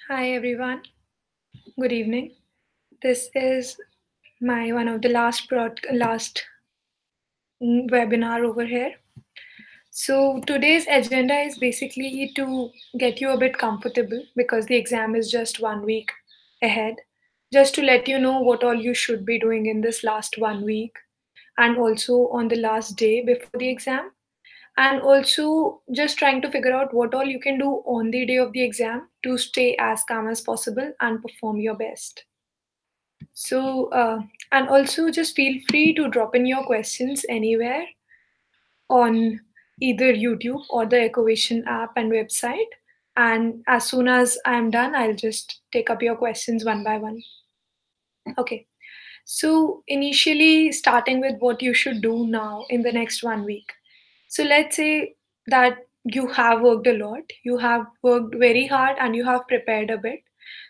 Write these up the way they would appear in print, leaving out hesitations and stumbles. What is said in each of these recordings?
Hi everyone, good evening. This is my one of the last webinar over here. So today's agenda is basically to get you a bit comfortable because the exam is just 1 week ahead. Just to let you know what all you should be doing in this last 1 week and also on the last day before the exam, and also just trying to figure out what all you can do on the day of the exam to stay as calm as possible and perform your best. And also just feel free to drop in your questions anywhere on either YouTube or the Eckovation app and website. And as soon as I'm done, I'll just take up your questions one by one. Okay. So, initially, starting with what you should do now in the next 1 week. So, let's say that you have worked a lot, you have worked very hard, and you have prepared a bit.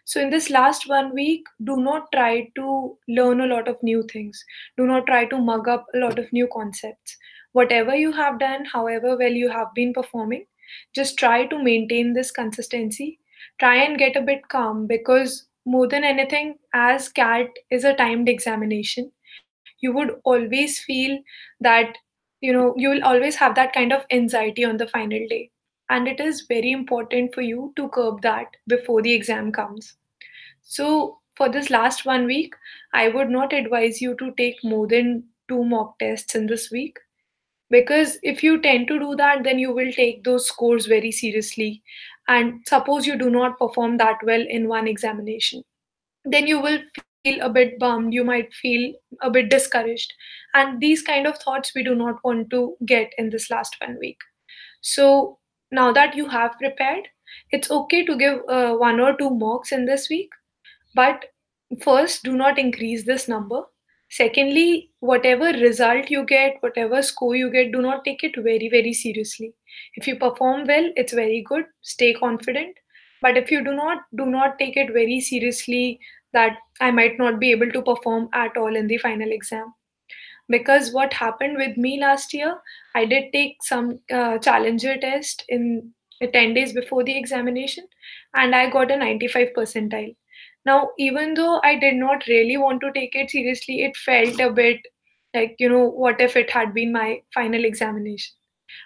So, in this last 1 week, do not try to learn a lot of new things. Do not try to mug up a lot of new concepts. Whatever you have done, however well you have been performing, just try to maintain this consistency. Try and get a bit calm because more than anything, as CAT is a timed examination, you would always feel that you will always have that kind of anxiety on the final day. And it is very important for you to curb that before the exam comes. So, for this last 1 week, I would not advise you to take more than two mock tests in this week because if you tend to do that, then you will take those scores very seriously. And suppose you do not perform that well in one examination, then you will feel a bit bummed, you might feel a bit discouraged. And these kind of thoughts we do not want to get in this last 1 week. So now that you have prepared, it's okay to give one or two mocks in this week, but first, do not increase this number. Secondly, whatever result you get, whatever score you get, do not take it very, very seriously. If you perform well, it's very good. Stay confident. But if you do not take it very seriously that I might not be able to perform at all in the final exam. Because what happened with me last year, I did take some challenger test in 10 days before the examination, and I got a 95 percentile. Now, even though I did not really want to take it seriously, it felt a bit like, what if it had been my final examination?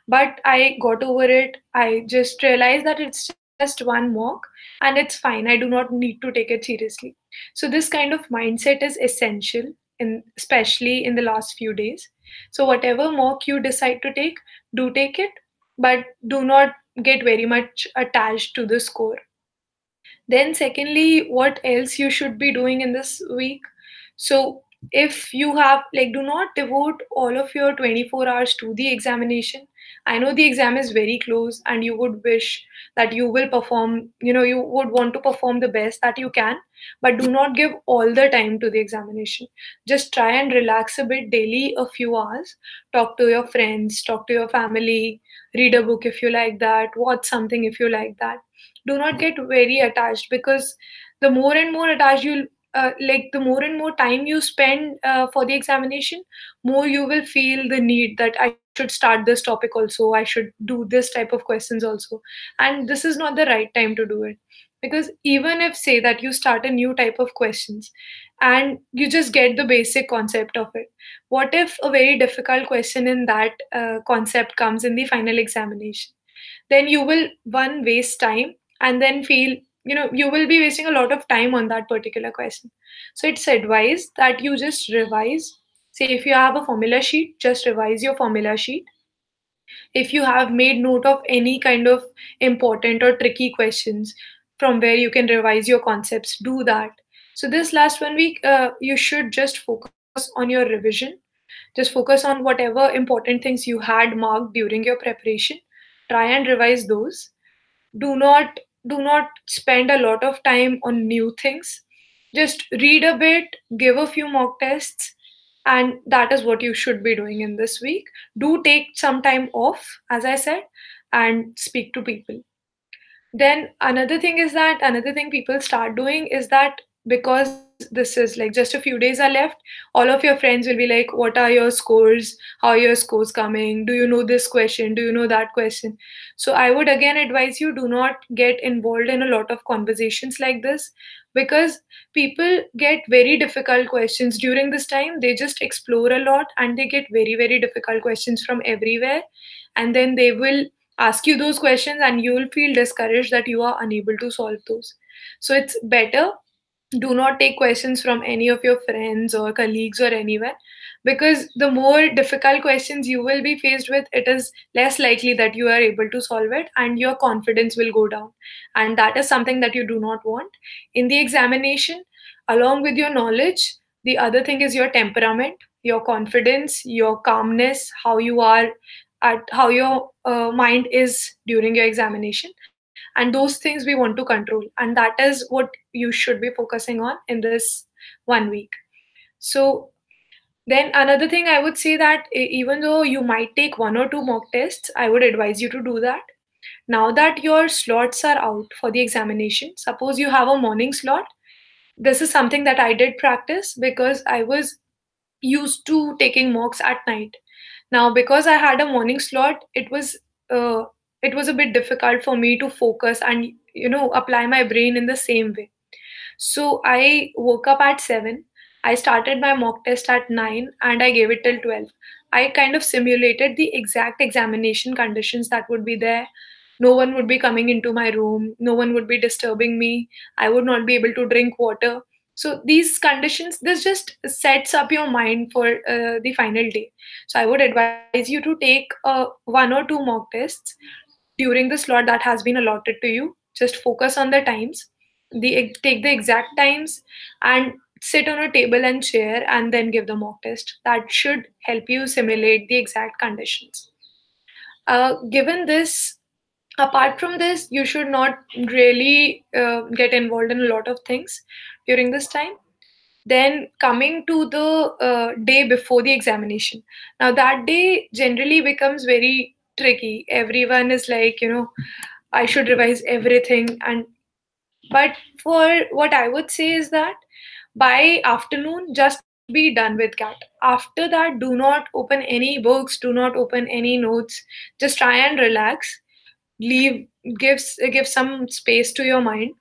But I got over it. I just realized that it's just one mock and it's fine. I do not need to take it seriously. So this kind of mindset is essential in especially in the last few days. So whatever mock you decide to take, do take it, but do not get very much attached to the score. Then, secondly, what else you should be doing in this week? So, if you have, like, do not devote all of your 24 hours to the examination. I know the exam is very close and you would wish that you will perform, you would want to perform the best that you can, but do not give all the time to the examination. Just try and relax a bit daily, a few hours. Talk to your friends, talk to your family, read a book if you like that, watch something if you like that. Do not get very attached because the more and more attached you the more and more time you spend for the examination, more you will feel the need that I should start this topic also, I should do this type of questions also. And this is not the right time to do it, because even if say that you start a new type of questions and you just get the basic concept of it, what if a very difficult question in that concept comes in the final examination? Then you will one waste time and then feel, you will be wasting a lot of time on that particular question. So it's advised that you just revise. Say if you have a formula sheet, just revise your formula sheet. If you have made note of any kind of important or tricky questions from where you can revise your concepts, do that. So this last 1 week, you should just focus on your revision. Just focus on whatever important things you had marked during your preparation. Try and revise those. Do not spend a lot of time on new things. Just read a bit, give a few mock tests, and that is what you should be doing in this week. Do take some time off, as I said, and speak to people. Then another thing people start doing is that because this is like just a few days are left, all of your friends will be like, what are your scores, how are your scores coming, do you know this question, do you know that question? So I would again advise you, do not get involved in a lot of conversations like this, because people get very difficult questions during this time. They just explore a lot and they get very, very difficult questions from everywhere, and then they will ask you those questions and you will feel discouraged that you are unable to solve those. So it's better, do not take questions from any of your friends or colleagues or anyone, because the more difficult questions you will be faced with, it is less likely that you are able to solve it and your confidence will go down, and that is something that you do not want in the examination. Along with your knowledge, the other thing is your temperament, your confidence, your calmness, how you are at how your mind is during your examination, and those things we want to control, and that is what you should be focusing on in this 1 week. So then another thing I would say that even though you might take one or two mock tests, I would advise you to do that. Now that your slots are out for the examination, suppose you have a morning slot. This is something that I did practice because I was used to taking mocks at night. Now, because I had a morning slot, uh, it was a bit difficult for me to focus and apply my brain in the same way. So I woke up at 7. I started my mock test at 9 and I gave it till 12. I kind of simulated the exact examination conditions that would be there. No one would be coming into my room, no one would be disturbing me, I would not be able to drink water. So these conditions, this just sets up your mind for the final day. So I would advise you to take one or two mock tests during the slot that has been allotted to you. Just focus on the times, take the exact times, and sit on a table and chair and then give the mock test. That should help you simulate the exact conditions. Given this, apart from this, you should not really get involved in a lot of things during this time. Then coming to the day before the examination. Now that day generally becomes very tricky. Everyone is like, I should revise everything, and but for what I would say is that by afternoon, just be done with cat. After that, do not open any books, do not open any notes. Just try and relax. Leave, give some space to your mind.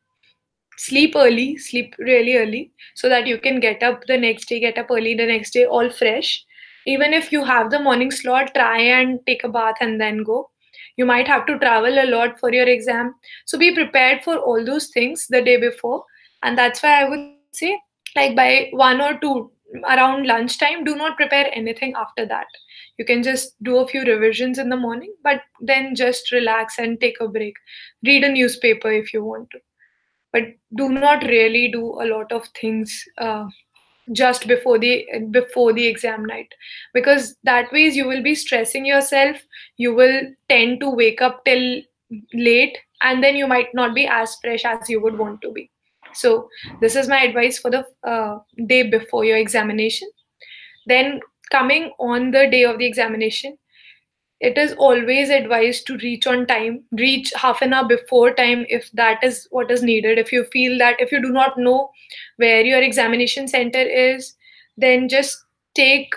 Sleep early, sleep really early, so that you can get up early the next day all fresh. Even if you have the morning slot, try and take a bath and then go. You might have to travel a lot for your exam, so be prepared for all those things the day before. And that's why I would say, like by 1 or 2 around lunchtime, do not prepare anything after that. You can just do a few revisions in the morning, but then just relax and take a break. Read a newspaper if you want to, but do not really do a lot of things just before the exam night, because that ways you will be stressing yourself. You will tend to wake up till late, and then you might not be as fresh as you would want to be. So this is my advice for the day before your examination. Then coming on the day of the examination, it is always advised to reach on time, reach half an hour before time if that is what is needed. If you feel that if you do not know where your examination center is, then just take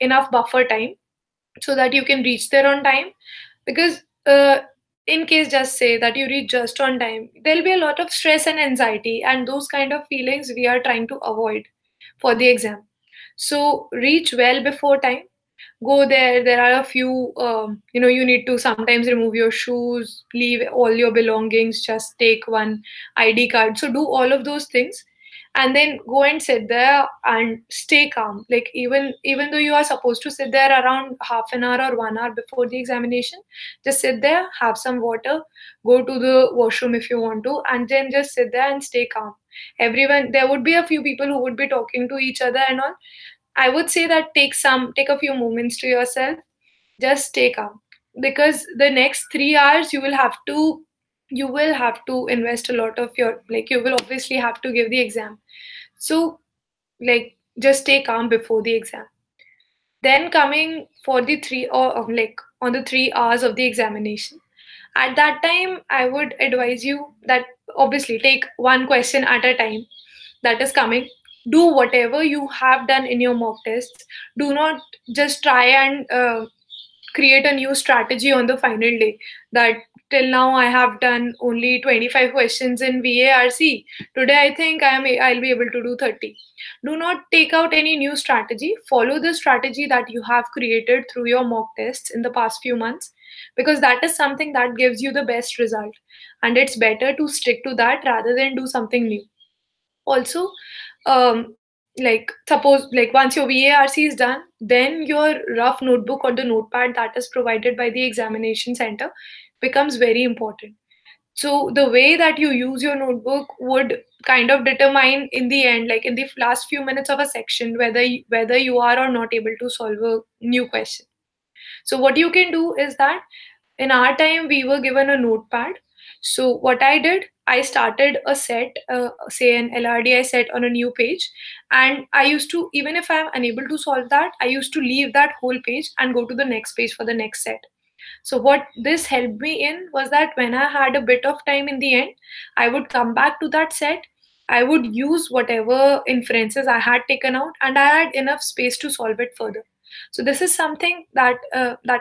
enough buffer time so that you can reach there on time. Because in case, just say that you reach just on time, there'll be a lot of stress and anxiety, and those kind of feelings we are trying to avoid for the exam. So reach well before time, go there. There are a few you need to sometimes remove your shoes, leave all your belongings, just take one ID card. So do all of those things, and then go and sit there and stay calm. Like even though you are supposed to sit there around half an hour or 1 hour before the examination, just sit there, have some water, go to the washroom if you want to, and then just sit there and stay calm. Everyone, there would be a few people who would be talking to each other and all. I would say that take a few moments to yourself, just stay calm, because the next 3 hours you will have to invest a lot of your, like, you will obviously have to give the exam. So, like, just stay calm before the exam. Then coming for the 3 or like on the 3 hours of the examination, At that time, I would advise you that obviously take one question at a time that is coming. Do whatever you have done in your mock tests. Do not just try and create a new strategy on the final day, that till now I have done only 25 questions in VARC. Today I think I'll be able to do 30. Do not take out any new strategy. Follow the strategy that you have created through your mock tests in the past few months, because that is something that gives you the best result. And it's better to stick to that rather than do something new. Also, like suppose like once your VARC is done, then your rough notebook or the notepad that is provided by the examination center becomes very important. So the way that you use your notebook would kind of determine in the end, like in the last few minutes of a section, whether you are or not able to solve a new question. So what you can do is that in our time we were given a notepad. So what I did, I started a set, say an LRDI set on a new page, and I used to, even if I'm unable to solve that, I used to leave that whole page and go to the next page for the next set. So what this helped me in was that when I had a bit of time in the end, I would come back to that set. I would use whatever inferences I had taken out, and I had enough space to solve it further. So this is something that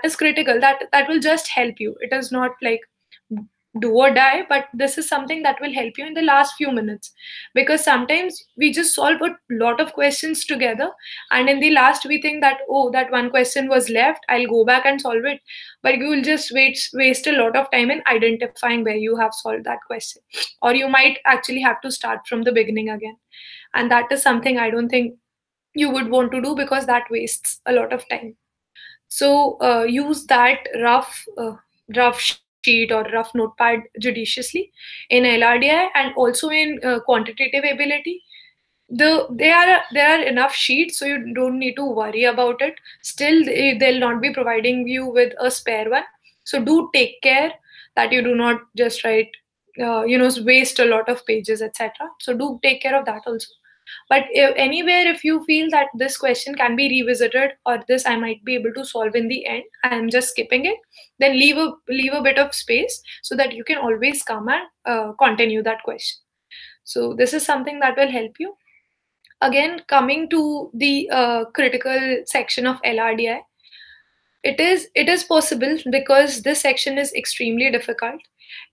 is critical. That will just help you. It is not like do or die, but this is something that will help you in the last few minutes, because sometimes we just solve a lot of questions together, and in the last we think that, oh, that one question was left, I'll go back and solve it, but you will just waste a lot of time in identifying where you have solved that question, or you might actually have to start from the beginning again, and that is something I don't think you would want to do, because that wastes a lot of time. So use that rough sheet or rough notepad judiciously in LRDI, and also in quantitative ability. There are enough sheets, so you don't need to worry about it. Still, they'll not be providing you with a spare one. So do take care that you do not just write, waste a lot of pages, etc. So do take care of that also. But anywhere, if you feel that this question can be revisited, or this I might be able to solve in the end, I'm just skipping it, then leave a bit of space so that you can always come and continue that question. So this is something that will help you. Again, coming to the critical section of LRDI, it is possible, because this section is extremely difficult.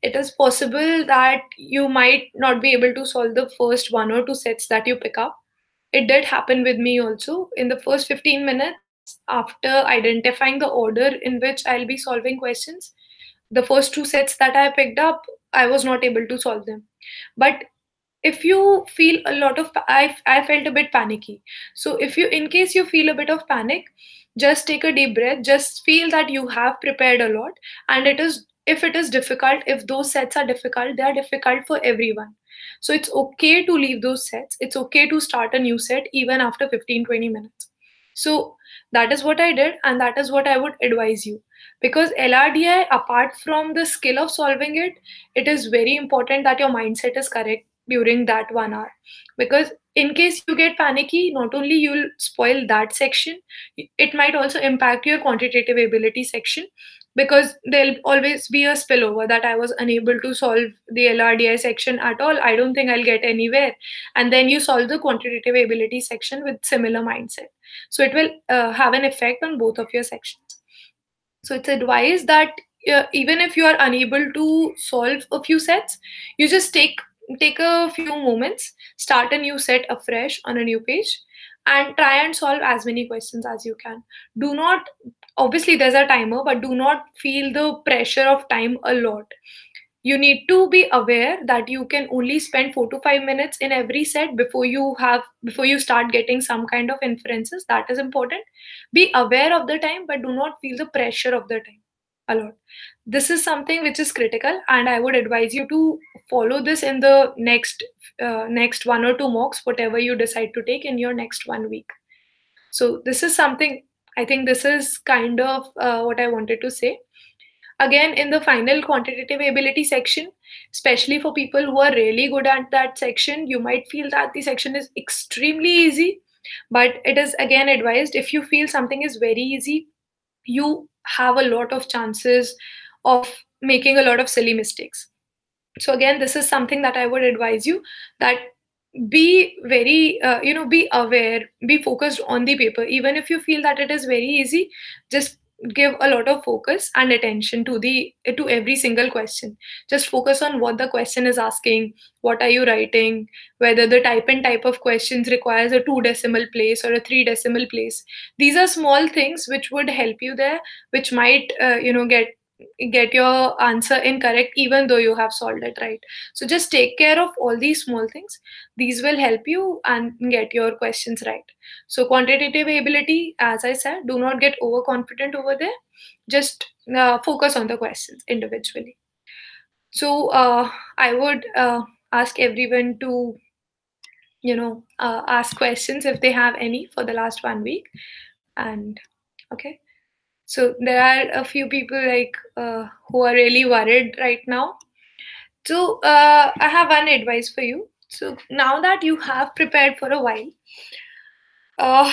It is possible that you might not be able to solve the first one or two sets that you pick up. It did happen with me also. In the first 15 minutes, after identifying the order in which I'll be solving questions, the first two sets that I picked up, I was not able to solve them. But if you feel a lot of I felt a bit panicky. So if you, in case you feel a bit of panic, just take a deep breath, just feel that you have prepared a lot, and it is, if it is difficult, if those sets are difficult, they are difficult for everyone. So it's okay to leave those sets, it's okay to start a new set even after 15-20 minutes. So that is what I did, and that is what I would advise you. Because LRDI, apart from the skill of solving it, it is very important that your mindset is correct during that 1 hour. Because in case you get panicky, not only you'll spoil that section, it might also impact your quantitative ability section, because there'll always be a spillover that I was unable to solve the LRDI section at all, I don't think I'll get anywhere, and then you solve the quantitative ability section with similar mindset. So it will have an effect on both of your sections. So it's advised that even if you are unable to solve a few sets, you just take a few moments, start a new set afresh on a new page, and try and solve as many questions as you can. Do not, obviously there's a timer, but do not feel the pressure of time a lot. You need to be aware that you can only spend 4 to 5 minutes in every set before you start getting some kind of inferences. That is important. Be aware of the time, but do not feel the pressure of the time a lot. This is something which is critical, and I would advise you to follow this in the next one or two mocks, whatever you decide to take in your next 1 week. So this is something, I think this is kind of what I wanted to say. Again, in the final quantitative ability section, especially for people who are really good at that section, you might feel that the section is extremely easy, but it is again advised, if you feel something is very easy, you have a lot of chances of making a lot of silly mistakes. So again, this is something that I would advise you, that be very be aware, be focused on the paper. Even if you feel that it is very easy, just give a lot of focus and attention to every single question. Just focus on what the question is asking, what are you writing, whether the type of questions requires a 2 decimal place or a 3 decimal place. These are small things which would help you there, which might get your answer incorrect even though you have solved it right. So just take care of all these small things. These will help you and get your questions right. So quantitative ability, as I said, do not get overconfident over there. Just focus on the questions individually. So I would ask everyone to ask questions if they have any for the last 1 week. And okay, so there are a few people who are really worried right now. So I have one advice for you. So now that you have prepared for a while, uh,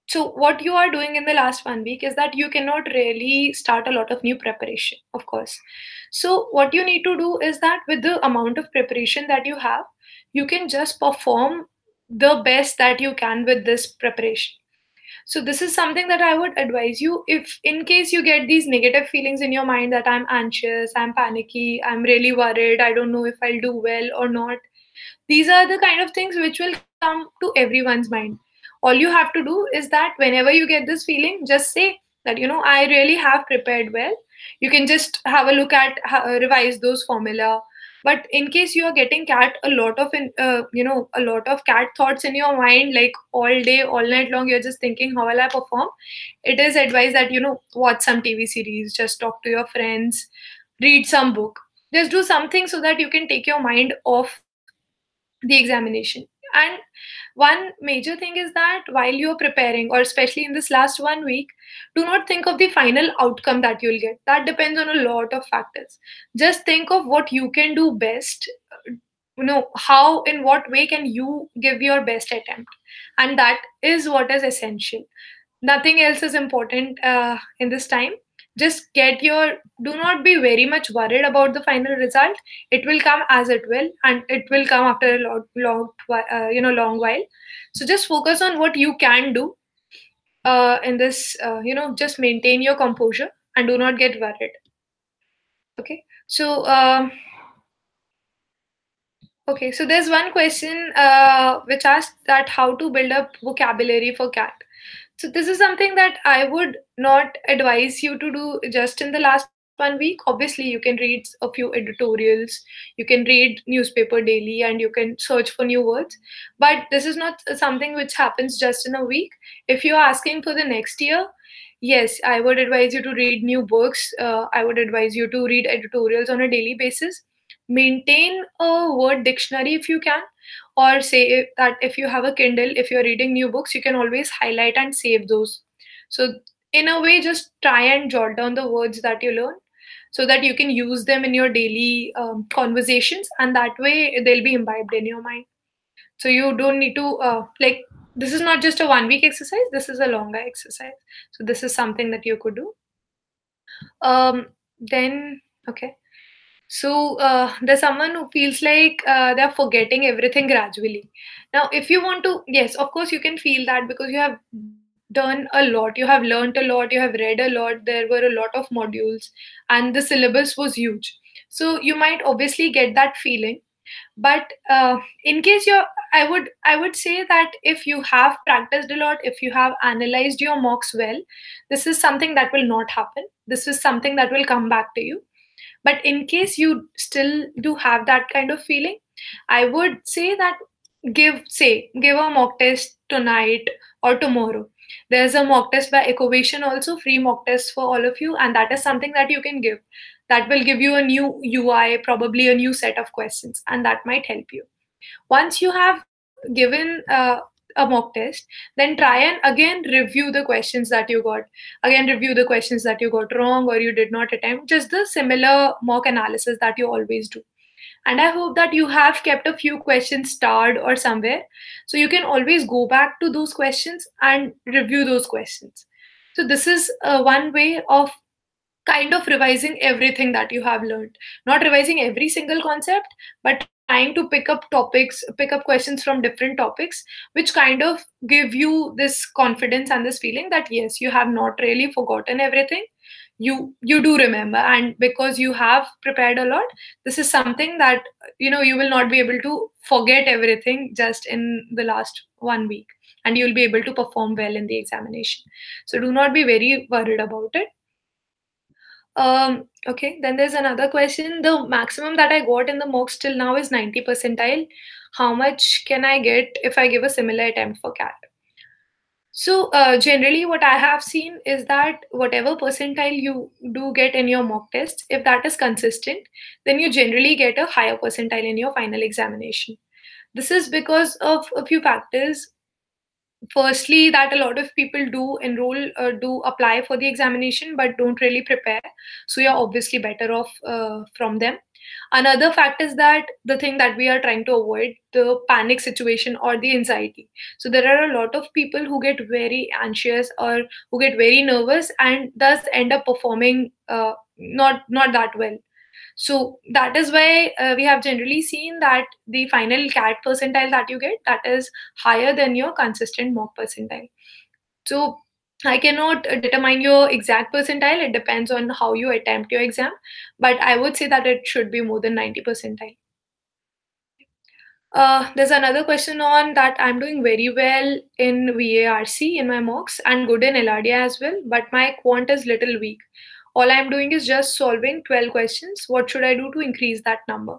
so what you are doing in the last 1 week is that you cannot really start a lot of new preparation, of course. So what you need to do is that with the amount of preparation that you have, you can just perform the best that you can with this preparation. So this is something that I would advise you. If in case you get these negative feelings in your mind that I'm anxious, I'm panicky, I'm really worried, I don't know if I'll do well or not, these are the kind of things which will come to everyone's mind. All you have to do is that whenever you get this feeling, just say that, I really have prepared well. You can just have a look at, revise those formula. But in case you are getting a lot of cat thoughts in your mind, like all day, all night long, you're just thinking, how will I perform? It is advised that, watch some TV series, just talk to your friends, read some book. Just do something so that you can take your mind off the examination. And one major thing is that while you're preparing, or especially in this last 1 week, do not think of the final outcome that you'll get. That depends on a lot of factors. Just think of what you can do best. How, in what way can you give your best attempt? And that is what is essential. Nothing else is important in this time. Just do not be very much worried about the final result. It will come as it will, and it will come after a long while. So just focus on what you can do in this. Just maintain your composure and do not get worried. Okay. So so there's one question which asks that how to build up vocabulary for cat. So this is something that I would not advise you to do just in the last 1 week. Obviously, you can read a few editorials, you can read newspaper daily, and you can search for new words. But this is not something which happens just in a week. If you're asking for the next year, yes, I would advise you to read new books. I would advise you to read editorials on a daily basis. Maintain a word dictionary if you can, or say that if you have a Kindle, if you're reading new books, you can always highlight and save those. So in a way, just try and jot down the words that you learn so that you can use them in your daily conversations, and that way they'll be imbibed in your mind. So you don't need to this is not just a 1 week exercise, this is a longer exercise. So this is something that you could do. Then okay, so there's someone who feels like they're forgetting everything gradually. Now, if you want to, yes, of course, you can feel that because you have done a lot, you have learned a lot, you have read a lot, there were a lot of modules, and the syllabus was huge. So you might obviously get that feeling. But in case I would say that if you have practiced a lot, if you have analyzed your mocks well, this is something that will not happen. This is something that will come back to you. But in case you still do have that kind of feeling, I would say that give a mock test tonight or tomorrow. There's a mock test by Eckovation also, free mock test for all of you, and that is something that you can give. That will give you a new UI, probably a new set of questions, and that might help you. Once you have given a mock test, then try and again review the questions that you got. Again, review the questions that you got wrong or you did not attempt, just the similar mock analysis that you always do. And I hope that you have kept a few questions starred or somewhere, so you can always go back to those questions and review those questions. So this is one way of kind of revising everything that you have learned. Not revising every single concept, but trying to pick up topics, pick up questions from different topics, which kind of give you this confidence and this feeling that yes, you have not really forgotten everything. You do remember, and because you have prepared a lot, this is something that you will not be able to forget everything just in the last 1 week, and you'll be able to perform well in the examination. So do not be very worried about it. Okay, then there's another question. The maximum that I got in the mocks till now is 90 percentile. How much can I get if I give a similar attempt for CAT? So, generally, what I have seen is that whatever percentile you do get in your mock test, if that is consistent, then you generally get a higher percentile in your final examination. This is because of a few factors. Firstly, that a lot of people do enroll, do apply for the examination but don't really prepare, so you're obviously better off from them. Another fact is that the thing that we are trying to avoid, the panic situation or the anxiety. So there are a lot of people who get very anxious or who get very nervous and thus end up performing not that well. So that is why we have generally seen that the final CAT percentile that you get, that is higher than your consistent mock percentile. So I cannot determine your exact percentile. It depends on how you attempt your exam, but I would say that it should be more than 90 percentile. There's another question on that I'm doing very well in VARC in my mocks and good in LRD as well, but my quant is little weak. All I'm doing is just solving 12 questions. What should I do to increase that number?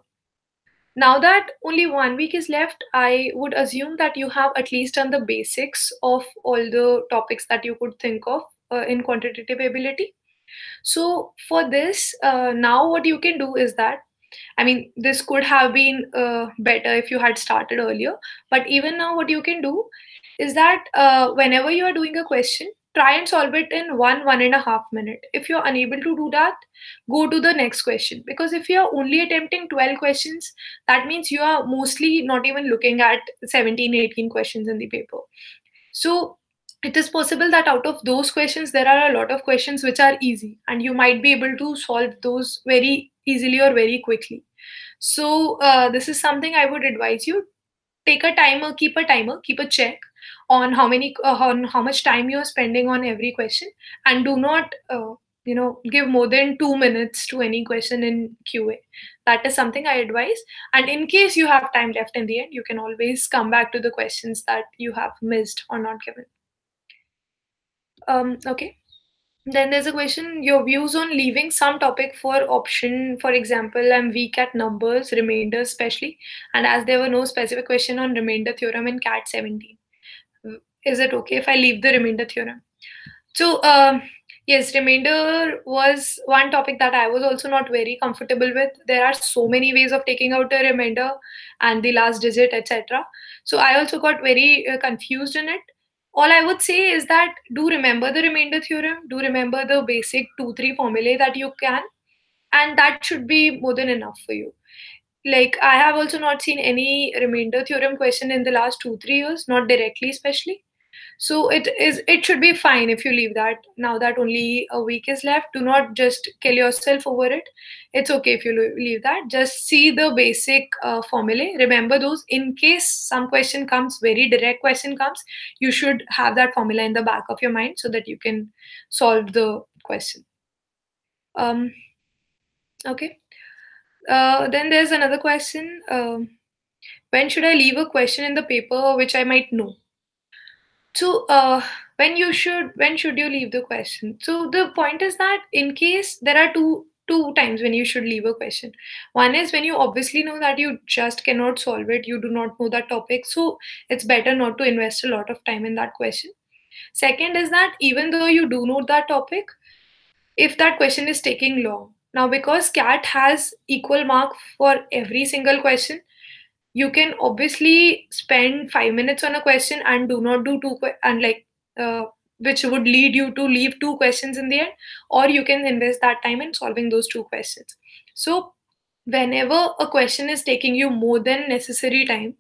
Now that only 1 week is left, I would assume that you have at least done the basics of all the topics that you could think of in quantitative ability. So for this, now what you can do is that, I mean, this could have been better if you had started earlier. But even now, what you can do is that whenever you are doing a question, try and solve it in 1.5 minute. If you're unable to do that, go to the next question. Because if you're only attempting 12 questions, that means you are mostly not even looking at 17, 18 questions in the paper. So it is possible that out of those questions, there are a lot of questions which are easy, and you might be able to solve those very easily or very quickly. So this is something I would advise you. Take a timer, keep a check on on how much time you are spending on every question, and do not give more than 2 minutes to any question in QA. That is something I advise. And in case you have time left in the end, you can always come back to the questions that you have missed or not given. Okay. Then there's a question, your views on leaving some topic for option. For example, I'm weak at numbers, remainders especially, and as there were no specific question on remainder theorem in CAT 17. Is it okay if I leave the remainder theorem? So, yes, remainder was one topic that I was also not very comfortable with. There are so many ways of taking out a remainder and the last digit, etc. So, I also got very confused in it. All I would say is that do remember the remainder theorem, do remember the basic 2-3 formulae that you can, and that should be more than enough for you. Like, I have also not seen any remainder theorem question in the last 2-3 years, not directly, especially. So it should be fine if you leave that. Now that only a week is left, do not just kill yourself over it. It's okay if you leave that. Just see the basic formulae. Remember those. In case some question comes, very direct question comes, you should have that formula in the back of your mind so that you can solve the question. Um, okay. Then there's another question. When should I leave a question in the paper which I might know? So when should you leave the question? So the point is that in case there are two times when you should leave a question. One is when you obviously know that you just cannot solve it, you do not know that topic, so it's better not to invest a lot of time in that question. Second is that even though you do know that topic, if that question is taking long. Now, because CAT has equal mark for every single question, you can obviously spend 5 minutes on a question and do not do uh, which would lead you to leave two questions in the end, or you can invest that time in solving those two questions. So whenever a question is taking you more than necessary time,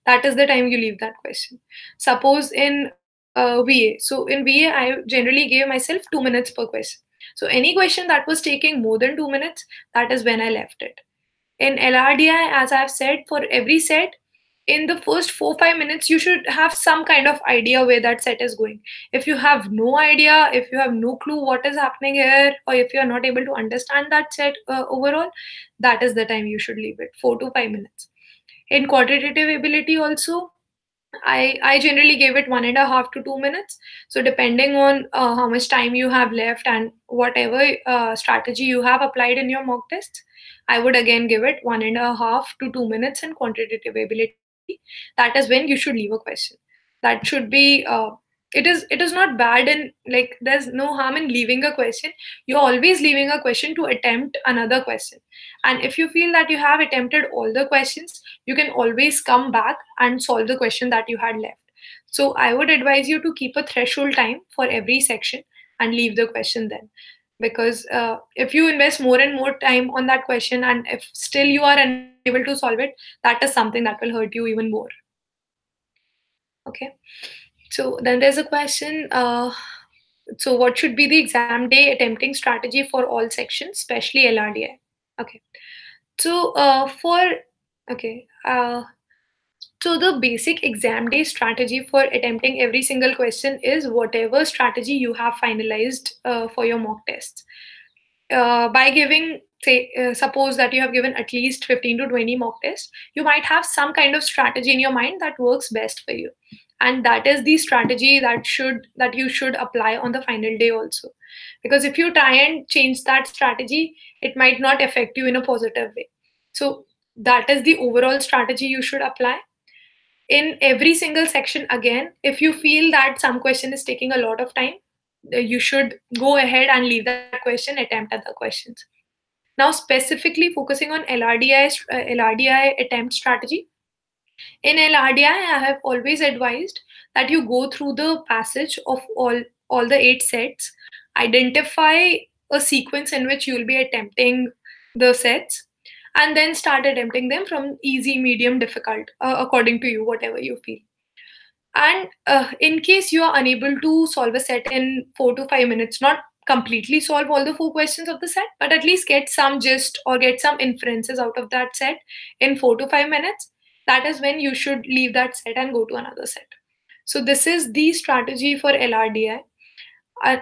that is the time you leave that question. Suppose in VA, so in VA I generally give myself 2 minutes per question. So any question that was taking more than 2 minutes, that is when I left it. In LRDI, as I've said, for every set, in the first 4-5 minutes, you should have some kind of idea where that set is going. If you have no idea, if you have no clue what is happening here, or if you are not able to understand that set overall, that is the time you should leave it, 4 to 5 minutes. In quantitative ability also, I generally give it 1.5 to 2 minutes. So depending on how much time you have left and whatever strategy you have applied in your mock tests, I would again give it 1.5 to 2 minutes in quantitative ability. That is when you should leave a question. That should be it is not bad, and like there's no harm in leaving a question. You're always leaving a question to attempt another question. And if you feel that you have attempted all the questions, you can always come back and solve the question that you had left. So I would advise you to keep a threshold time for every section and leave the question then. Because if you invest more and more time on that question and if still you are unable to solve it, that is something that will hurt you even more. Okay. So then there's a question. So what should be the exam day attempting strategy for all sections, especially LRDI? Okay. So okay. So the basic exam day strategy for attempting every single question is whatever strategy you have finalized for your mock tests. By giving, say, suppose that you have given at least 15 to 20 mock tests, you might have some kind of strategy in your mind that works best for you. And that is the strategy that you should apply on the final day also. Because if you try and change that strategy, it might not affect you in a positive way. So that is the overall strategy you should apply. In every single section, again, if you feel that some question is taking a lot of time, you should go ahead and leave that question, attempt other questions. Now, specifically focusing on LRDI attempt strategy. In LRDI, I have always advised that you go through the passage of all the 8 sets, identify a sequence in which you will be attempting the sets, and then start attempting them from easy, medium, difficult, according to you, whatever you feel. And in case you are unable to solve a set in 4 to 5 minutes, not completely solve all the 4 questions of the set, but at least get some gist or get some inferences out of that set in 4 to 5 minutes, that is when you should leave that set and go to another set. So this is the strategy for LRDI.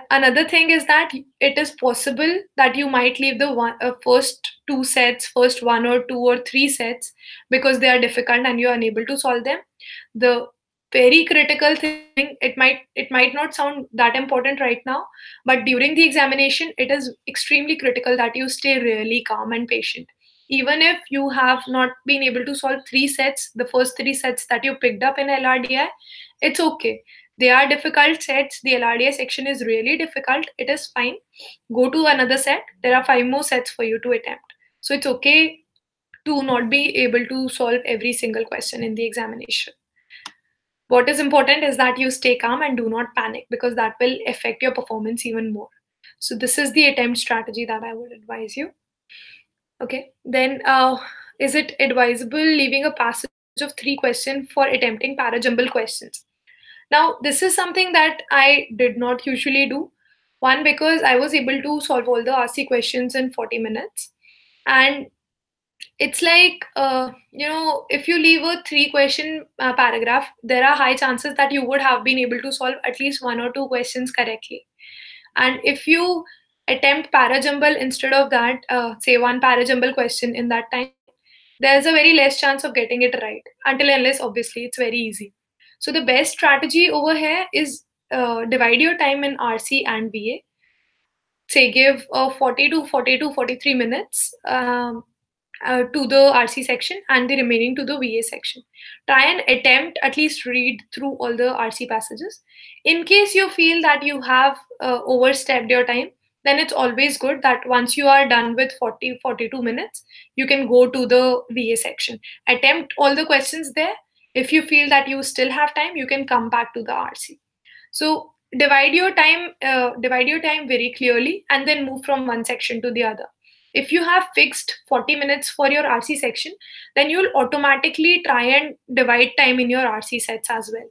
Another thing is that it is possible that you might leave the first 2 sets, first 1 or 2 or 3 sets, because they are difficult and you are unable to solve them. The very critical thing, it might not sound that important right now, but during the examination, it is extremely critical that you stay really calm and patient. Even if you have not been able to solve 3 sets, the first 3 sets that you picked up in LRDI, it's okay. They are difficult sets. The LRDI section is really difficult. It is fine. Go to another set. There are 5 more sets for you to attempt. So it's okay to not be able to solve every single question in the examination. What is important is that you stay calm and do not panic, because that will affect your performance even more. So this is the attempt strategy that I would advise you. Okay, then is it advisable leaving a passage of 3 questions for attempting parajumble questions? Now, this is something that I did not usually do. One, because I was able to solve all the RC questions in 40 minutes. And it's like, if you leave a 3 question paragraph, there are high chances that you would have been able to solve at least 1 or 2 questions correctly. And if you attempt parajumble instead of that, say 1 parajumble question in that time, there's a very less chance of getting it right, until unless obviously it's very easy. So the best strategy over here is divide your time in RC and VA. Say give 40 to 43 minutes to the RC section and the remaining to the VA section. Try and attempt at least read through all the RC passages. In case you feel that you have overstepped your time, then it's always good that once you are done with 42 minutes, you can go to the VA section. Attempt all the questions there. If you feel that you still have time, you can come back to the RC. So divide your time very clearly and then move from one section to the other. If you have fixed 40 minutes for your RC section, then you'll automatically try and divide time in your RC sets as well.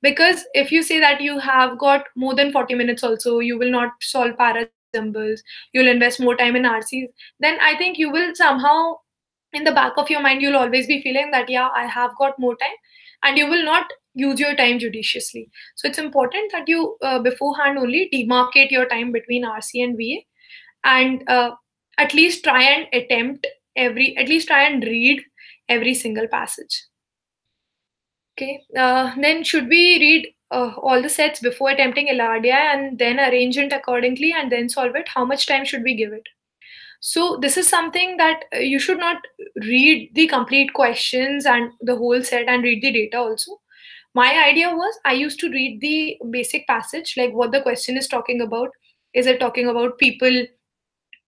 Because if you say that you have got more than 40 minutes also, you will not solve para jumbles, you'll invest more time in RCs, then I think you will somehow, in the back of your mind, you'll always be feeling that, yeah, I have got more time, and you will not use your time judiciously. So it's important that you beforehand only demarcate your time between RC and VA, and at least try and at least try and read every single passage. Okay. Then should we read all the sets before attempting LRDI and then arrange it accordingly and then solve it? How much time should we give it? So this is something that you should not read the complete questions and the whole set and read the data also. My idea was I used to read the basic passage, like what the question is talking about. Is it talking about people,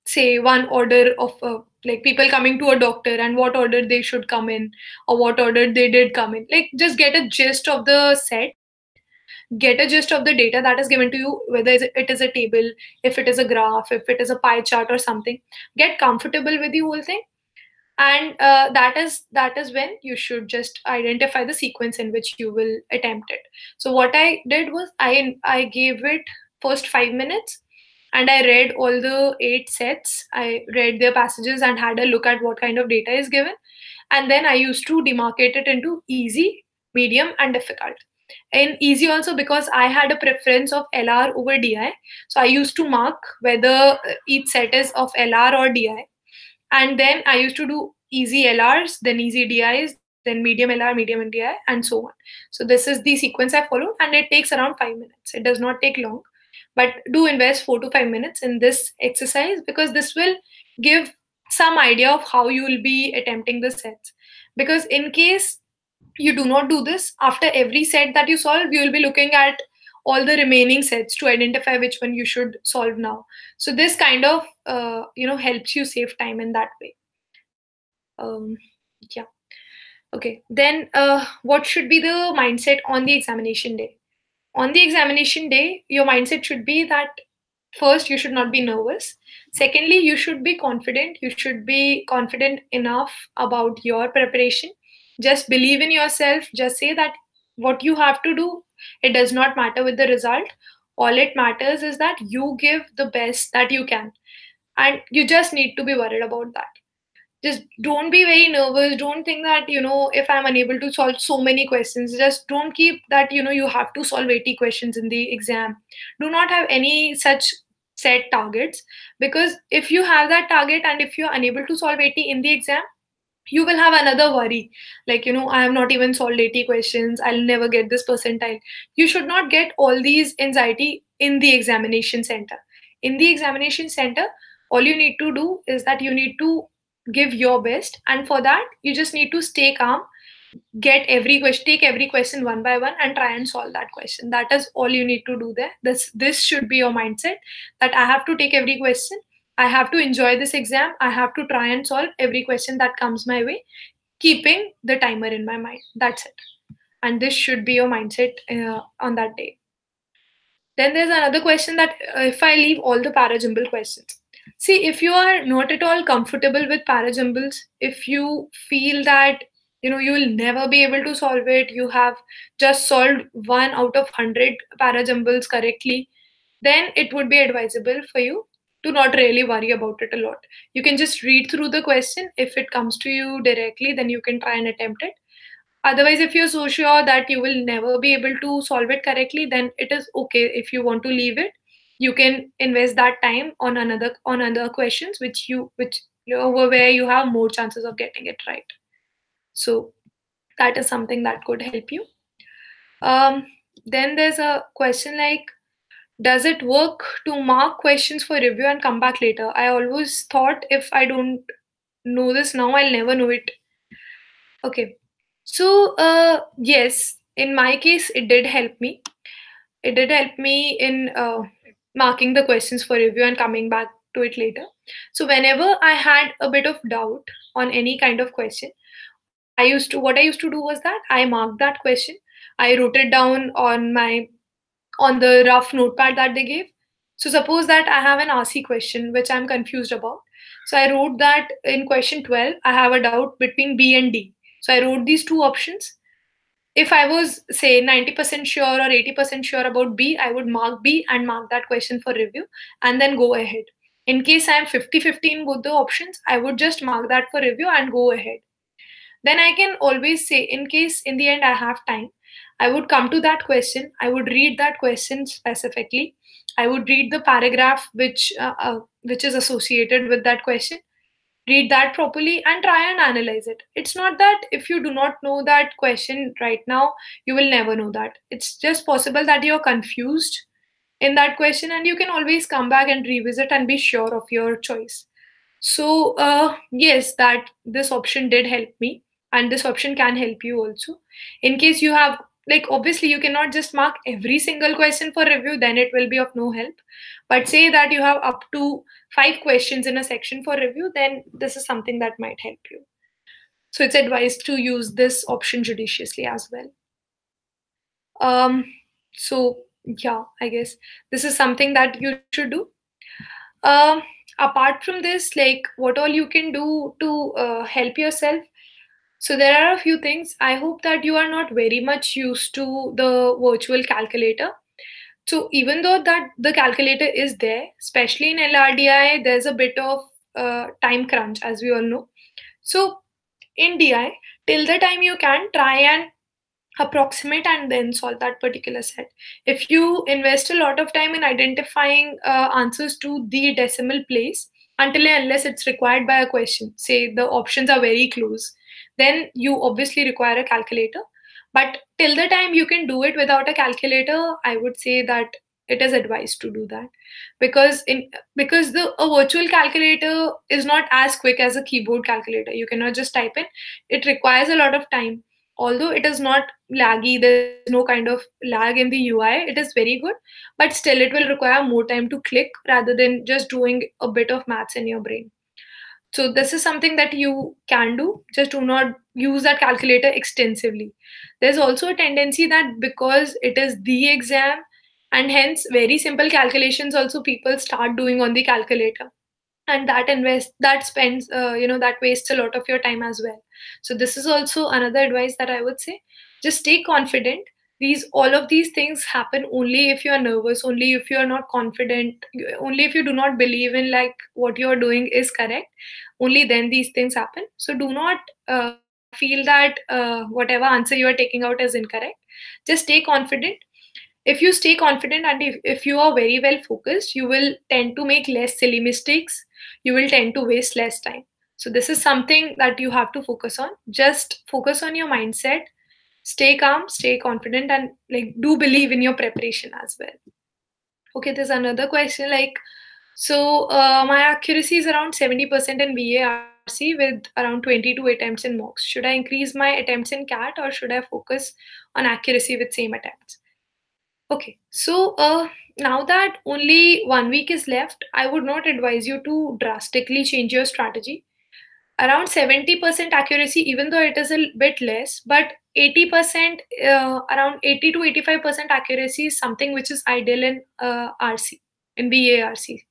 say one order of like people coming to a doctor and what order they should come in, or what order they did come in? Like just get a gist of the set, get a gist of the data that is given to you, whether it is a table, if it is a graph, if it is a pie chart or something. Get comfortable with the whole thing, and that is when you should just identify the sequence in which you will attempt it. So what I did was I gave it first 5 minutes, and I read all the 8 sets. I read their passages and had a look at what kind of data is given, and then I used to demarcate it into easy, medium, and difficult. In easy also, because I had a preference of LR over DI, so I used to mark whether each set is of LR or DI, and then I used to do easy LRs, then easy DIs, then medium LR, medium DI, and so on. So this is the sequence I followed, and it takes around 5 minutes. It does not take long, but do invest 4 to 5 minutes in this exercise, because this will give some idea of how you will be attempting the sets. Because in case you do not do this, after every set that you solve, you will be looking at all the remaining sets to identify which one you should solve now. So this kind of helps you save time in that way. Yeah. Okay. Then what should be the mindset on the examination day? On the examination day, your mindset should be that first, you should not be nervous. Secondly, you should be confident. You should be confident enough about your preparation. Just believe in yourself. Just say that what you have to do, it does not matter with the result. All it matters is that you give the best that you can. And you just need to be worried about that. Just don't be very nervous. Don't think that, if I'm unable to solve so many questions, just don't keep that, you have to solve 80 questions in the exam. Do not have any such set targets, because if you have that target and if you're unable to solve 80 in the exam, you will have another worry, like, I have not even solved 80 questions, I'll never get this percentile. You should not get all these anxiety in the examination center. In the examination center, all you need to do is that you need to give your best, and for that you just need to stay calm, get every question, take every question one by one and try and solve that question. That is all you need to do there. This should be your mindset, that I have to take every question, I have to enjoy this exam, I have to try and solve every question that comes my way, keeping the timer in my mind. That's it. And this should be your mindset on that day. Then there's another question that if I leave all the parajumble questions. See, if you are not at all comfortable with parajumbles, if you feel that you will never be able to solve it, you have just solved 1 out of 100 parajumbles correctly, then it would be advisable for you to not really worry about it a lot. You can just read through the question. If it comes to you directly, then you can try and attempt it. Otherwise, if you're so sure that you will never be able to solve it correctly, then it is okay. If you want to leave it, you can invest that time on other questions which where you have more chances of getting it right. So that is something that could help you. Then there's a question like, does it work to mark questions for review and come back later? I always thought if I don't know this now, I'll never know it. Okay. So, yes, in my case, it did help me. It did help me in marking the questions for review and coming back to it later. So, whenever I had a bit of doubt on any kind of question, what I used to do was that I marked that question. I wrote it down on the rough notepad that they gave. So, suppose that I have an RC question which I'm confused about. So, I wrote that in question 12, I have a doubt between B and D. So I wrote these two options. if I was, say, 90% sure or 80% sure about B, I would mark B and mark that question for review and then go ahead. In case I am 50-50 in both the options, I would just mark that for review and go ahead. Then I can always say, in case in the end I have time, I would come to that question, I would read that question specifically, I would read the paragraph which is associated with that question, read that properly and try and analyze it. It's not that if you do not know that question right now, you will never know that. It's just possible that you're confused in that question and you can always come back and revisit and be sure of your choice. So, yes, that this option did help me, and this option can help you also. In case you have, like, obviously, you cannot just mark every single question for review, then it will be of no help. But say that you have up to 5 questions in a section for review, then this is something that might help you. So, it's advised to use this option judiciously as well. Um, so, yeah, I guess this is something that you should do. Um, Apart from this, like what all you can do to help yourself. So there are a few things. I hope that you are not very much used to the virtual calculator. So even though that the calculator is there, especially in LRDI, there's a bit of time crunch, as we all know. So in DI, till the time you can try and approximate and then solve that particular set. If you invest a lot of time in identifying answers to the decimal place until and unless it's required by a question, say the options are very close, then you obviously require a calculator. But till the time you can do it without a calculator, I would say that it is advised to do that, because the a virtual calculator is not as quick as a keyboard calculator. You cannot just type in. It requires a lot of time. Although it is not laggy, there's no kind of lag in the UI, it is very good, but still it will require more time to click rather than just doing a bit of maths in your brain. So this is something that you can do, just do not use that calculator extensively. There's also a tendency that because it is the exam and hence very simple calculations also people start doing on the calculator, and that spends that wastes a lot of your time as well. So this is also another advice that I would say. Just stay confident. These All of these things happen only if you are nervous, only if you are not confident, only if you do not believe in like what you are doing is correct. Only then these things happen. So do not feel that whatever answer you are taking out is incorrect. Just stay confident. If you stay confident and if you are very well focused, you will tend to make less silly mistakes, you will tend to waste less time. So this is something that you have to focus on. Just focus on your mindset, stay calm, stay confident, and like do believe in your preparation as well. Okay, there's another question like, so my accuracy is around 70% in VARC with around 22 attempts in mocks. Should I increase my attempts in CAT or should I focus on accuracy with same attempts? Okay, so now that only 1 week is left, I would not advise you to drastically change your strategy. Around 70% accuracy, even though it is a bit less, but 80%, around 80 to 85% accuracy is something which is ideal in RC, in BARC.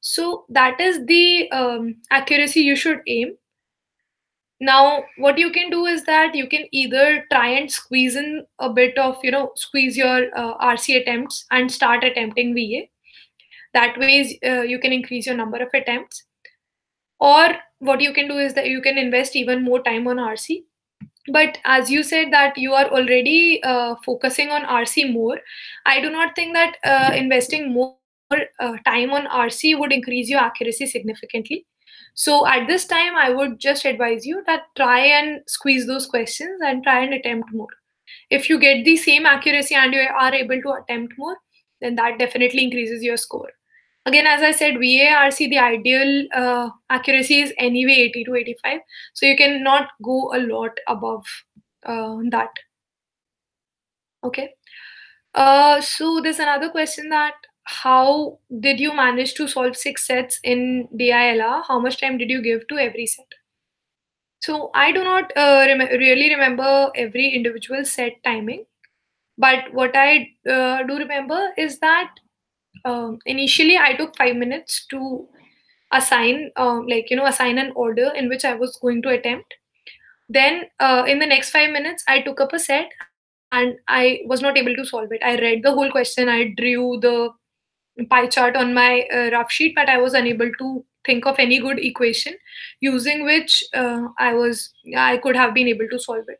So that is the accuracy you should aim. Now, what you can do is that you can either try and squeeze in a bit of, squeeze your RC attempts and start attempting VA. That way, you can increase your number of attempts. Or what you can do is that you can invest even more time on RC. But as you said that you are already focusing on RC more, I do not think that investing more time on RC would increase your accuracy significantly. So at this time, I would just advise you that try and squeeze those questions and try and attempt more. If you get the same accuracy and you are able to attempt more, then that definitely increases your score. Again, as I said, VARC, the ideal accuracy is anyway 80 to 85. So you cannot go a lot above that. Okay. So there's another question that how did you manage to solve 6 sets in DILR? How much time did you give to every set? So I do not really remember every individual set timing, but what I do remember is that initially I took 5 minutes to assign, assign an order in which I was going to attempt. Then in the next 5 minutes, I took up a set and I was not able to solve it. I read the whole question, I drew the pie chart on my rough sheet, but I was unable to think of any good equation using which I could have been able to solve it.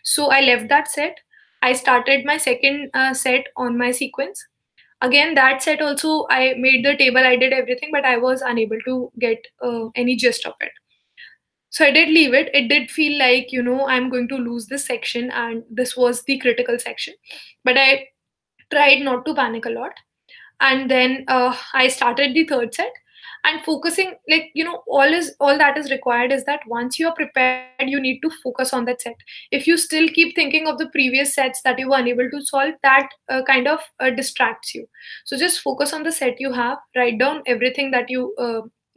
So I left that set. I started my second set on my sequence. Again, that set also, I made the table, I did everything, but I was unable to get any gist of it. So I did leave it. It did feel like, I'm going to lose this section, and this was the critical section. But I tried not to panic a lot. And then I started the third set, and focusing, like, all that is required is that once you are prepared, you need to focus on that set. If you still keep thinking of the previous sets that you were unable to solve, that kind of distracts you. So just focus on the set you have, write down everything that you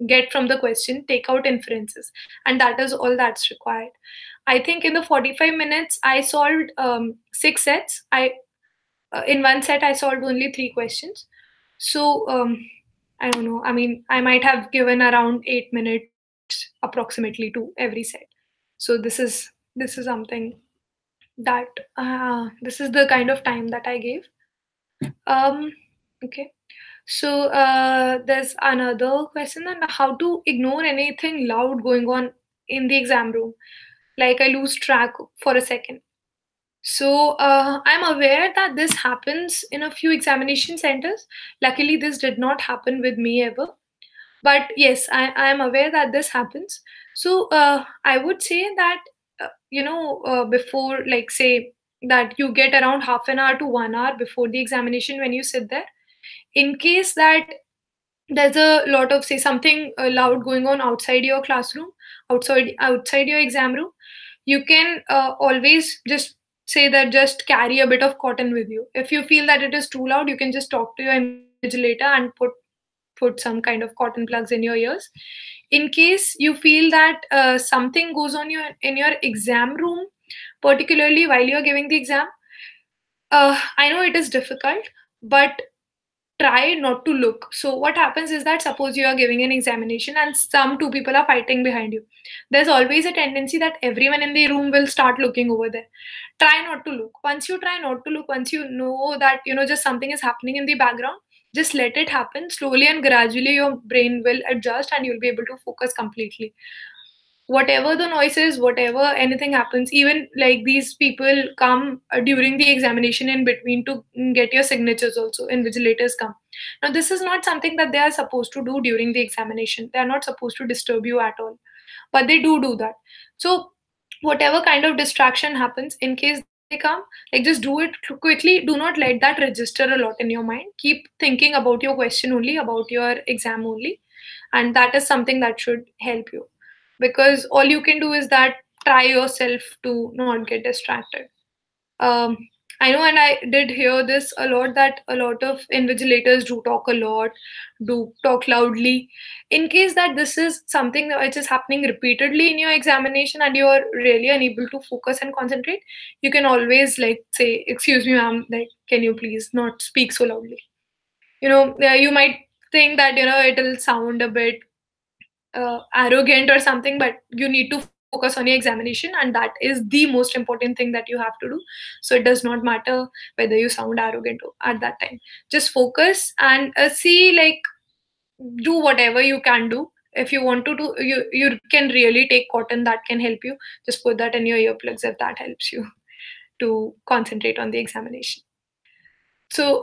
get from the question, take out inferences, and that is all that's required. I think in the 45 minutes I solved 6 sets. I In one set I solved only 3 questions. So I don't know. I mean, I might have given around 8 minutes approximately to every set. So this is something that this is the kind of time that I gave. Okay. So there's another question on how to ignore anything loud going on in the exam room. Like I lose track for a second. So I'm aware that this happens in a few examination centers. Luckily, this did not happen with me ever. But yes, I am aware that this happens. So I would say that, before, like, say, that you get around half an hour to 1 hour before the examination when you sit there. In case that there's a lot of, say, something loud going on outside your classroom, outside your exam room, you can always just say that just carry a bit of cotton with you. If you feel that it is too loud, you can just talk to your invigilator and put some kind of cotton plugs in your ears. In case you feel that something goes on in your exam room, particularly while you're giving the exam, I know it is difficult, but try not to look. So what happens is that, suppose you are giving an examination and some two people are fighting behind you. There's always a tendency that everyone in the room will start looking over there. Try not to look. Once you try not to look, once you know that, just something is happening in the background, just let it happen. Slowly and gradually your brain will adjust and you'll be able to focus completely. Whatever the noise is, whatever anything happens, even like these people come during the examination in between to get your signatures also, invigilators come. Now this is not something that they are supposed to do during the examination. They are not supposed to disturb you at all, but they do that. So whatever kind of distraction happens, in case they come, like, just do it quickly. Do not let that register a lot in your mind. Keep thinking about your question only, about your exam only, and that is something that should help you, because all you can do is that try yourself to not get distracted. um, I know, and I did hear this a lot, that a lot of invigilators do talk a lot, do talk loudly. In case that this is something which is happening repeatedly in your examination and you are really unable to focus and concentrate, you can always, like, say, "Excuse me, ma'am, like, can you please not speak so loudly?" You might think that, it'll sound a bit arrogant or something, but you need to focus on your examination, and that is the most important thing that you have to do. So it does not matter whether you sound arrogant at that time. Just focus and see, like, do whatever you can do. If you want to do, you can really take cotton, that can help you. Just put that in your earplugs if that helps you to concentrate on the examination. So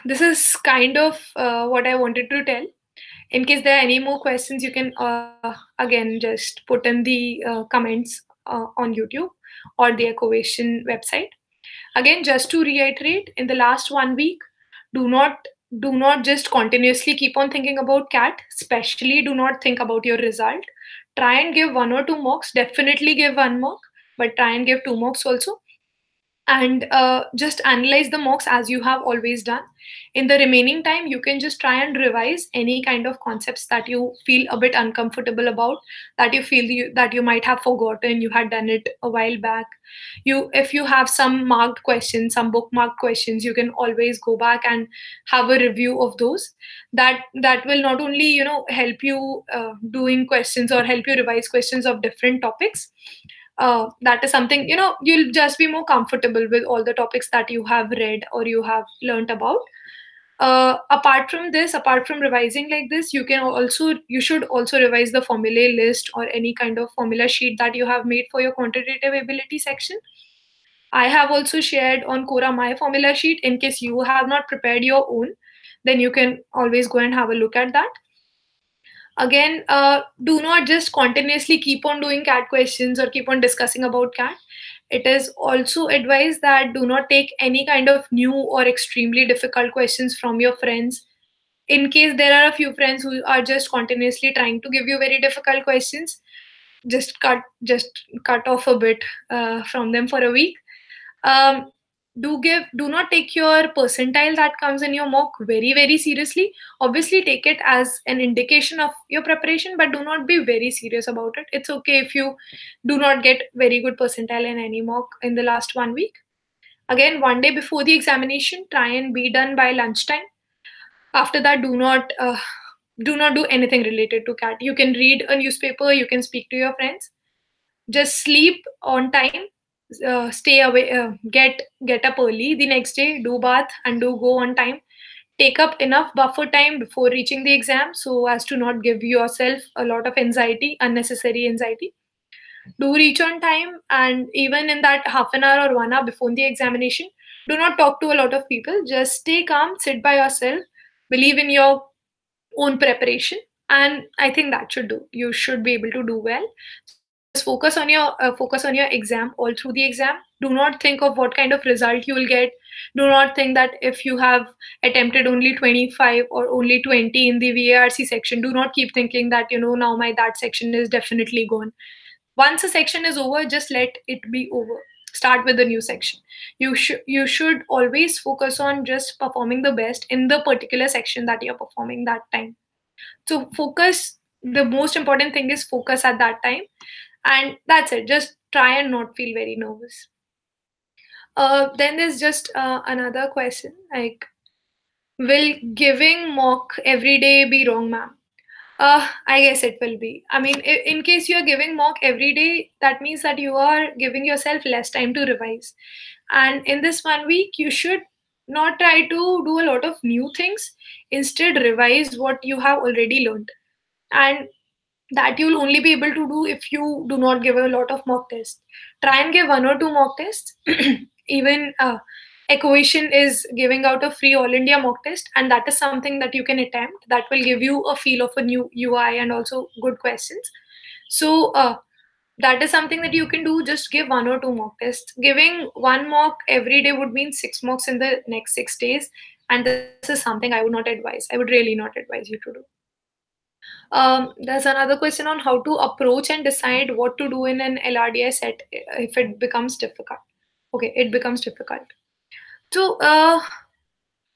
this is kind of what I wanted to tell. In case there are any more questions, you can again just put in the comments on YouTube or the Eckovation website. Again, just to reiterate, in the last 1 week, do not just continuously keep on thinking about CAT. Especially, do not think about your result. Try and give 1 or 2 mocks. Definitely give 1 mock, but try and give 2 mocks also, and just analyze the mocks as you have always done. In the remaining time, you can just try and revise any kind of concepts that you feel a bit uncomfortable about, that you feel that you might have forgotten, you had done it a while back. If you have some marked questions, some bookmarked questions, you can always go back and have a review of those. That will not only help you doing questions or help you revise questions of different topics, That is something, you'll just be more comfortable with all the topics that you have read or you have learnt about. Apart from revising like this, you should also revise the formulae list or any kind of formula sheet that you have made for your quantitative ability section. I have also shared on Quora my formula sheet. In case you have not prepared your own, then you can always go and have a look at that. Again, do not just continuously keep on doing cat questions or keep on discussing about cat. It is also advised that do not take any kind of new or extremely difficult questions from your friends. In case there are a few friends who are just continuously trying to give you very difficult questions, just cut off a bit from them for a week. um, do not take your percentile that comes in your mock very very seriously. Obviously take it as an indication of your preparation, but do not be very serious about it. It's okay if you do not get very good percentile in any mock in the last 1 week. Again, one day before the examination, try and be done by lunchtime. After that, do not do anything related to cat. You can read a newspaper, you can speak to your friends, just sleep on time, stay away, get up early the next day, do bath and do go on time. Take up enough buffer time before reaching the exam so as to not give yourself a lot of anxiety, unnecessary anxiety. Do reach on time, and even in that half an hour or 1 hour before the examination, do not talk to a lot of people. Just stay calm, sit by yourself, believe in your own preparation, and I think that should do. You should be able to do well. Just focus on your exam all through the exam. Do not think of what kind of result you will get. Do not think that if you have attempted only 25 or only 20 in the VARC section, do not keep thinking that now my that section is definitely gone. Once a section is over, just let it be over. Start with the new section. You should always focus on just performing the best in the particular section that you're performing that time. So focus. The most important thing is focus at that time, and that's it. Just try and not feel very nervous. Then there's just another question like, will giving mock every day be wrong, ma'am? I guess it will be. I mean, in case you are giving mock every day, that means that you are giving yourself less time to revise. And in this 1 week, you should not try to do a lot of new things. Instead, revise what you have already learned. And that you'll only be able to do if you do not give a lot of mock tests. Try and give one or two mock tests. Even Eckovation is giving out a free All India mock test, and that is something that you can attempt. That will give you a feel of a new UI and also good questions. So that is something that you can do. Just give one or two mock tests. Giving one mock every day would mean 6 mocks in the next 6 days, and this is something I would not advise. I would really not advise you to do. There's another question on how to approach and decide what to do in an LRDI set if it becomes difficult. Okay, it becomes difficult. So,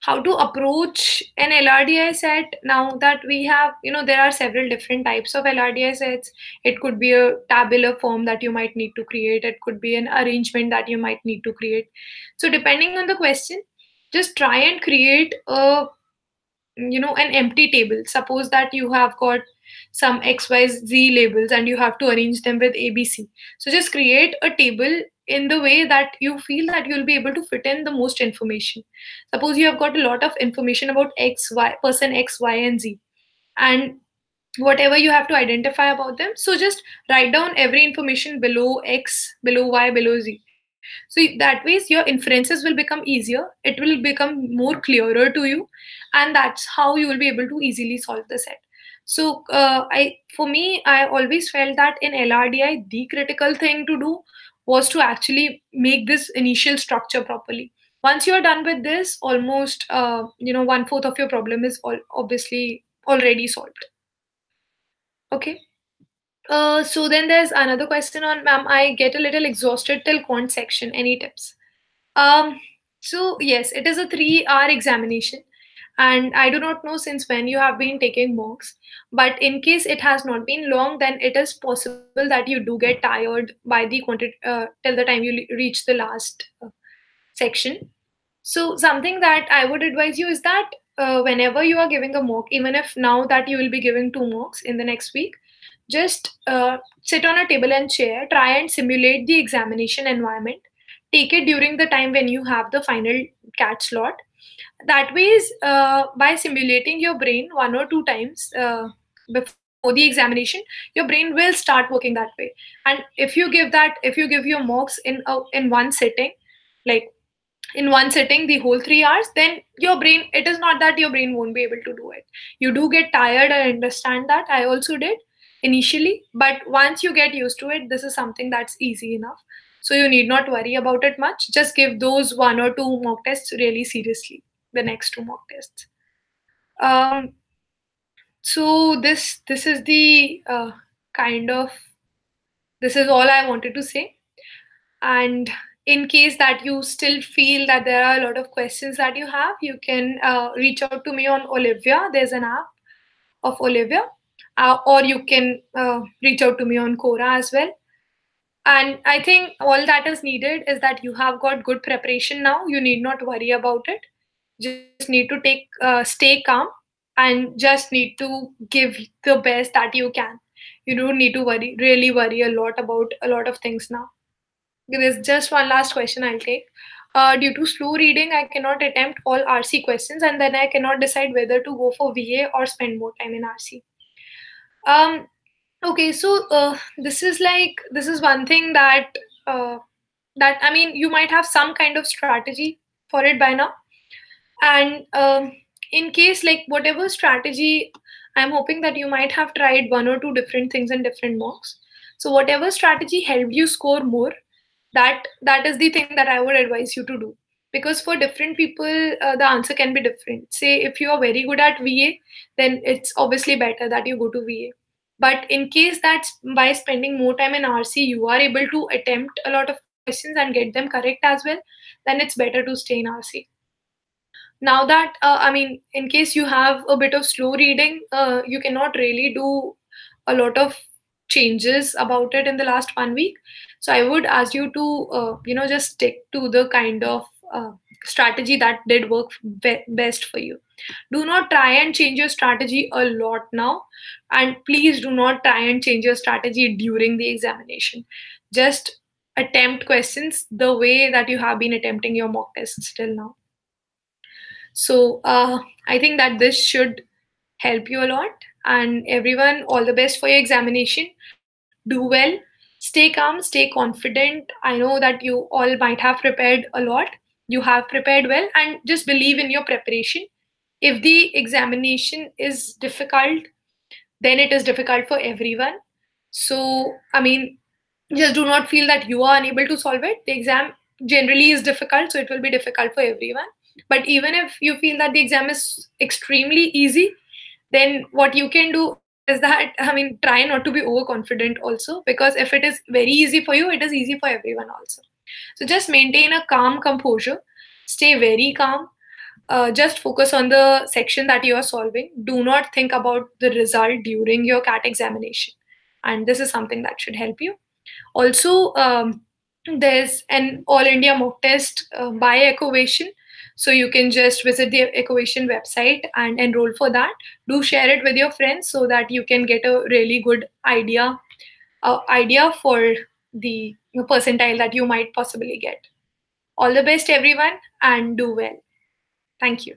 how to approach an LRDI set now that we have, there are several different types of LRDI sets. It could be a tabular form that you might need to create. It could be an arrangement that you might need to create. So, depending on the question, just try and create an empty table. Suppose that you have got some xyz labels and you have to arrange them with abc. So just create a table in the way that you feel that you'll be able to fit in the most information. Suppose you have got a lot of information about person x, y, and z, and whatever you have to identify about them, so just write down every information below x, below y, below z. So that way your inferences will become easier, it will become more clearer to you, and that's how you will be able to easily solve the set. So for me, I always felt that in LRDI, the critical thing to do was to actually make this initial structure properly. Once you are done with this, almost 1/4 of your problem is obviously already solved. Okay. So then there's another question on, ma'am, I get a little exhausted till quant section. Any tips? Um, so yes, it is a 3-hour examination, and I do not know since when you have been taking mocks, but in case it has not been long, then it is possible that you do get tired by the till the time you reach the last section. So something that I would advise you is that whenever you are giving a mock, even if now that you will be giving 2 mocks in the next week, Just sit on a table and chair, try and simulate the examination environment. Take it during the time when you have the final CAT slot. That way is by simulating your brain 1 or 2 times before the examination, your brain will start working that way. And if you give your mocks in one sitting, like in one sitting the whole 3 hours, then your brain, it is not that your brain won't be able to do it. You do get tired, I understand that. I also did initially, but once you get used to it, this is something that's easy enough. So you need not worry about it much. Just give those 1 or 2 mock tests really seriously, the next 2 mock tests. um so this is the kind of this is all I wanted to say. And in case that you still feel that there are a lot of questions that you have, you can reach out to me on Olivia. There's an app of Olivia, or you can reach out to me on Quora as well. And I think all that is needed is that you have got good preparation now. You need not worry about it. Just need to stay calm, and just need to give the best that you can. You don't need to really worry a lot about a lot of things now. There's just one last question I'll take. Due to slow reading, I cannot attempt all RC questions, and then I cannot decide whether to go for VA or spend more time in RC. Um, okay, so this is one thing that I mean, you might have some kind of strategy for it by now. And in case, like, whatever strategy, I'm hoping that you might have tried 1 or 2 different things in different mocks. So whatever strategy helped you score more, that is the thing that I would advise you to do. Because for different people, the answer can be different. Say if you are very good at VA, then it's obviously better that you go to VA. But in case that by spending more time in RC, you are able to attempt a lot of questions and get them correct as well, then it's better to stay in RC. Now that I mean, in case you have a bit of slow reading, you cannot really do a lot of changes about it in the last 1 week. So I would ask you to just stick to the kind of strategy that did work best for you. Do not try and change your strategy a lot now, and please do not try and change your strategy during the examination. Just attempt questions the way that you have been attempting your mock tests till now. So I think that this should help you a lot. And everyone, all the best for your examination. Do well, stay calm, stay confident. I know that you all might have prepared a lot. You have prepared well, and just believe in your preparation. If the examination is difficult, then it is difficult for everyone. So, I mean, just do not feel that you are unable to solve it. The exam generally is difficult, so it will be difficult for everyone. But even if you feel that the exam is extremely easy, then what you can do is that, I mean, try not to be overconfident also, because if it is very easy for you, it is easy for everyone also. So just maintain a calm composure, stay very calm. Just focus on the section that you are solving. Do not think about the result during your CAT examination. And this is something that should help you. Also, there's an All India mock test by Eckovation. So you can just visit the Eckovation website and enroll for that. Do share it with your friends so that you can get a really good idea for the percentile that you might possibly get. All the best, everyone, and do well. Thank you.